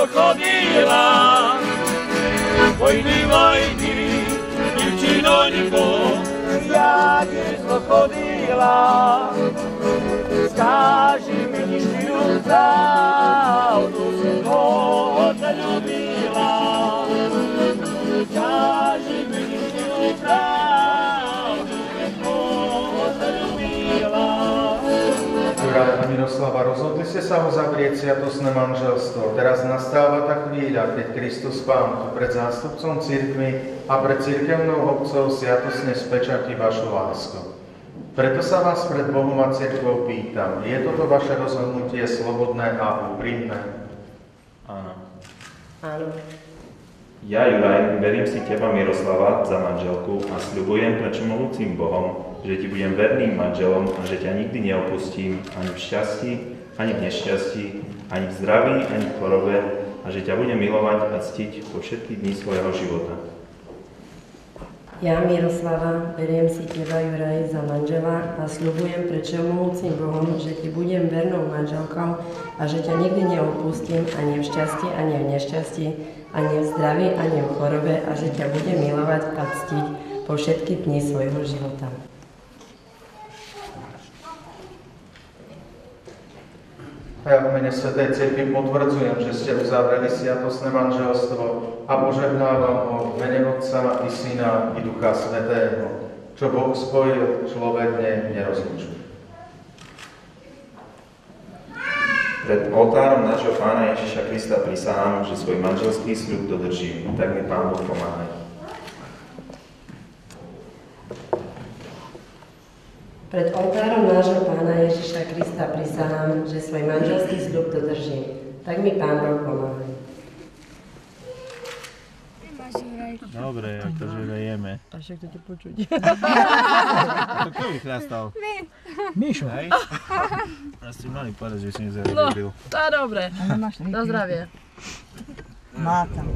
chodila, vojny, divčinonjko, ja tiež chodila. Skaži mi ništiu pravdu, koho te ljubila. Skaži mi ništiu pravdu, koho te ljubila. Juraj a Miroslava, rozhodli ste sa uzavrieť sviatostné manželstvo. Teraz nastáva tá chvíľa, keď Kristus Pán tu pred zástupcom cirkvi a pred cirkevnou obcov sviatostne spečatí vašu lásku. Preto sa vás pred Bohom a cirkvou pýtam, je toto vaše rozhodnutie slobodné a úprimné? Áno. Áno. Ja, Juraj, verím si teba, Miroslava, za manželku a sľubujem pred všemohúcim Bohom, že ti budem verným manželom a že ťa nikdy neopustím ani v šťastí, ani v nešťastí, ani v zdraví, ani v chorobe a že ťa budem milovať a ctiť po všetky dni svojho života. Ja, Miroslava, beriem si teba, Juraj, za manžela a sľubujem pred všemohúcim Bohom, že ti budem vernou manželkou a že ťa nikdy neopustím ani v šťastí, ani v nešťastí, ani v zdraví, ani v chorobe a že ťa budem milovať a ctiť po všetky dni svojho života. A ja v mene Svätej Cirkvi potvrdzujem, že ste uzavreli sviatostné manželstvo a požehnávam ho v mene Otca i Syna i Ducha Svätého. Čo Boh spojil, človek nerozlučuje. Pred oltárom nášho Pána Ježiša Krista prisahám, že svoj manželský sľub dodržím. Tak mi Pán Boh pomáhaj. Pred oltárom nášho Pána Ježiša Krista prisahám, že svoj manželský sľub dodržím. Tak mi Pán Boh pomáhaj. Dobre, akože jeme. A však to ti počuť. Kto vychlastal? Mišo. Hej? Ja si mali povedať, že si nezarobil. No, tá dobre. Na zdravie. Má tam.